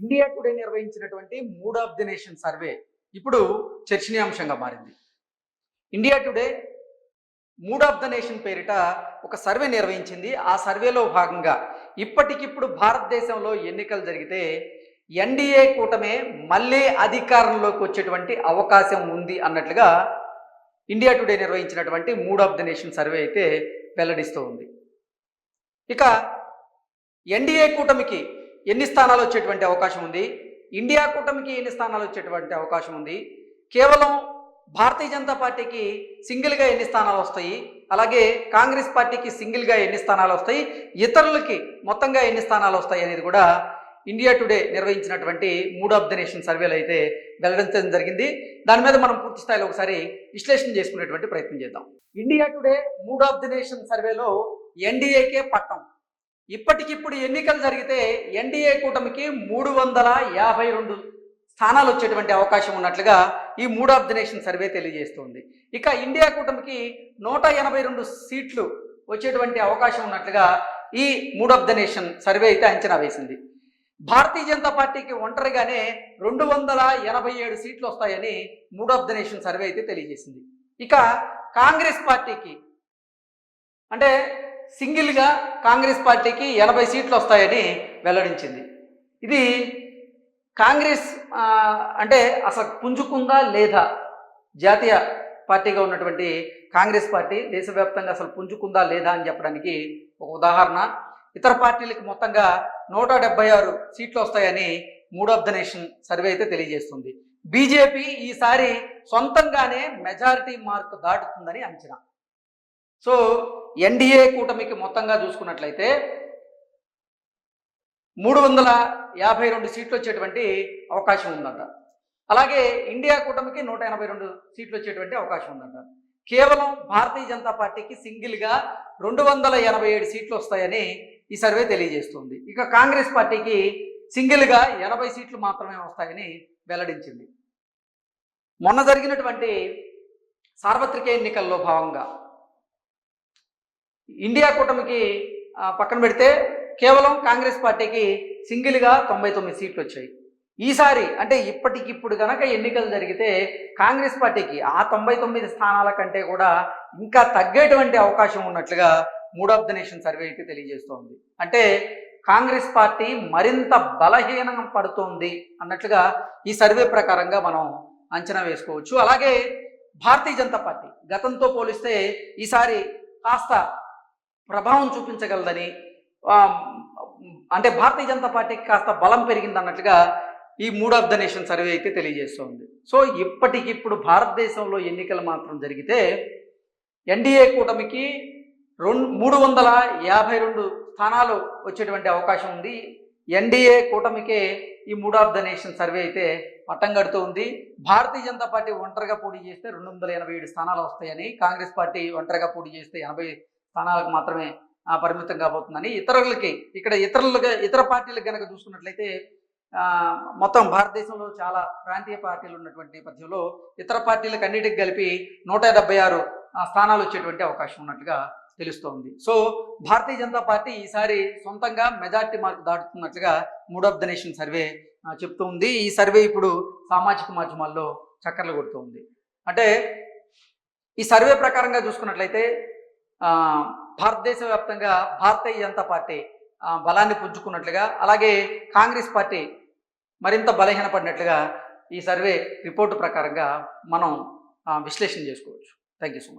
India today నిర్వహించినటువంటి mood of the nation survey ఇప్పుడు చర్చనీయాంశంగా మారింది. India today mood of the nation పేరిట ఒక సర్వే నిర్వహించింది. ఆ సర్వేలో భాగంగా ఇప్పటికిప్పుడు భారతదేశంలో ఎన్నికలు జరిగితే ఎన్డీఏ కూటమే మళ్ళీ అధికారంలోకి వచ్చేటువంటి అవకాశం ఉంది అన్నట్లుగా ఇండియా టుడే నిర్వహించినటువంటి mood of the nation survey అయితే వెల్లడిస్తూ ఉంది. ఇక ఎన్డీఏ కూటమికి ఎన్ని స్థానాలు వచ్చేటువంటి అవకాశం ఉంది, ఇండియా కూటమికి ఎన్ని స్థానాలు వచ్చేటువంటి అవకాశం ఉంది, కేవలం భారతీయ జనతా పార్టీకి సింగిల్గా ఎన్ని స్థానాలు వస్తాయి, అలాగే కాంగ్రెస్ పార్టీకి సింగిల్గా ఎన్ని స్థానాలు వస్తాయి, ఇతరులకి మొత్తంగా ఎన్ని స్థానాలు వస్తాయి అనేది కూడా ఇండియా టుడే నిర్వహించినటువంటి మూడ్ ఆఫ్ ద నేషన్ సర్వేలో అయితే వెల్లడించడం జరిగింది. దాని మీద మనం పూర్తి స్థాయిలో ఒకసారి విశ్లేషణ చేసుకునేటువంటి ప్రయత్నం చేద్దాం. India today mood of the nation సర్వేలో ఎన్డీఏకే పట్టం. ఇప్పటికిప్పుడు ఎన్నికలు జరిగితే ఎన్డీఏ కూటమికి 352 స్థానాలు వచ్చేటువంటి అవకాశం ఉన్నట్లుగా ఈ mood of the nation survey తెలియజేస్తుంది. ఇక ఇండియా కూటమికి 182 సీట్లు వచ్చేటువంటి అవకాశం ఉన్నట్లుగా ఈ mood of the nation survey అయితే అంచనా వేసింది. భారతీయ జనతా పార్టీకి ఒంటరిగానే 287 సీట్లు వస్తాయని mood of the nation survey అయితే తెలియజేసింది. ఇక కాంగ్రెస్ పార్టీకి అంటే సింగిల్గా కాంగ్రెస్ పార్టీకి 80 సీట్లు వస్తాయని వెల్లడించింది. ఇది కాంగ్రెస్ అంటే అసలు పుంజుకుందా లేదా, జాతీయ పార్టీగా ఉన్నటువంటి కాంగ్రెస్ పార్టీ దేశవ్యాప్తంగా అసలు పుంజుకుందా లేదా అని చెప్పడానికి ఒక ఉదాహరణ. ఇతర పార్టీలకు మొత్తంగా 176 సీట్లు వస్తాయని mood of the nation survey అయితే తెలియజేస్తుంది. బీజేపీ ఈసారి సొంతంగానే మెజారిటీ మార్క్ దాటుతుందని అంచనా. సో ఎన్డీఏ కూటమికి మొత్తంగా చూసుకున్నట్లయితే 352 సీట్లు వచ్చేటువంటి అవకాశం ఉందంట. అలాగే ఇండియా కూటమికి 182 సీట్లు వచ్చేటువంటి అవకాశం ఉందంట. కేవలం భారతీయ జనతా పార్టీకి సింగిల్గా 287 సీట్లు వస్తాయని ఈ సర్వే తెలియజేస్తుంది. ఇక కాంగ్రెస్ పార్టీకి సింగిల్గా 80 సీట్లు మాత్రమే వస్తాయని వెల్లడించింది. మొన్న జరిగినటువంటి సార్వత్రిక ఎన్నికల్లో భాగంగా ఇండియా కూటమికి పక్కన పెడితే కేవలం కాంగ్రెస్ పార్టీకి సింగిల్గా 99 సీట్లు వచ్చాయి. ఈసారి అంటే ఇప్పటికిప్పుడు కనుక ఎన్నికలు జరిగితే కాంగ్రెస్ పార్టీకి ఆ 99 స్థానాల కంటే కూడా ఇంకా తగ్గేటువంటి అవకాశం ఉన్నట్లుగా mood of the nation survey అయితే తెలియజేస్తోంది. అంటే కాంగ్రెస్ పార్టీ మరింత బలహీనం పడుతోంది అన్నట్లుగా ఈ సర్వే ప్రకారంగా మనం అంచనా వేసుకోవచ్చు. అలాగే భారతీయ జనతా పార్టీ గతంతో పోలిస్తే ఈసారి కాస్త ప్రభావం చూపించగలదని, అంటే భారతీయ జనతా పార్టీకి కాస్త బలం పెరిగింది అన్నట్లుగా ఈ mood of the nation survey అయితే తెలియజేస్తోంది. సో ఇప్పటికిప్పుడు భారతదేశంలో ఎన్నికలు మాత్రం జరిగితే ఎన్డీఏ కూటమికి 352 స్థానాలు వచ్చేటువంటి అవకాశం ఉంది. ఎన్డీఏ కూటమికే ఈ mood of the nation survey అయితే పట్టం కడుతూ ఉంది. భారతీయ జనతా పార్టీ ఒంటరిగా పోటీ చేస్తే 287 స్థానాలు వస్తాయని, కాంగ్రెస్ పార్టీ ఒంటరిగా పోటీ చేస్తే 80 స్థానాలకు మాత్రమే పరిమితం కాబోతుందని, ఇతరులకి ఇక్కడ ఇతర పార్టీలకు కనుక చూసుకున్నట్లయితే మొత్తం భారతదేశంలో చాలా ప్రాంతీయ పార్టీలు ఉన్నటువంటి నేపథ్యంలో ఇతర పార్టీలకు అన్నిటికి కలిపి 176 స్థానాలు వచ్చేటువంటి అవకాశం ఉన్నట్లుగా తెలుస్తోంది. సో భారతీయ జనతా పార్టీ ఈసారి సొంతంగా మెజార్టీ మార్క్ దాటుతున్నట్లుగా mood of the nation survey చెప్తూ ఉంది. ఈ సర్వే ఇప్పుడు సామాజిక మాధ్యమాల్లో చక్కర్లు కొడుతూ ఉంది. అంటే ఈ సర్వే ప్రకారంగా చూసుకున్నట్లయితే భారతదేశ వ్యాప్తంగా భారతీయ జనతా పార్టీ బలాన్ని పుంజుకున్నట్లుగా, అలాగే కాంగ్రెస్ పార్టీ మరింత బలహీనపడినట్లుగా ఈ సర్వే రిపోర్టు ప్రకారంగా మనం విశ్లేషణ చేసుకోవచ్చు. Thank you so much.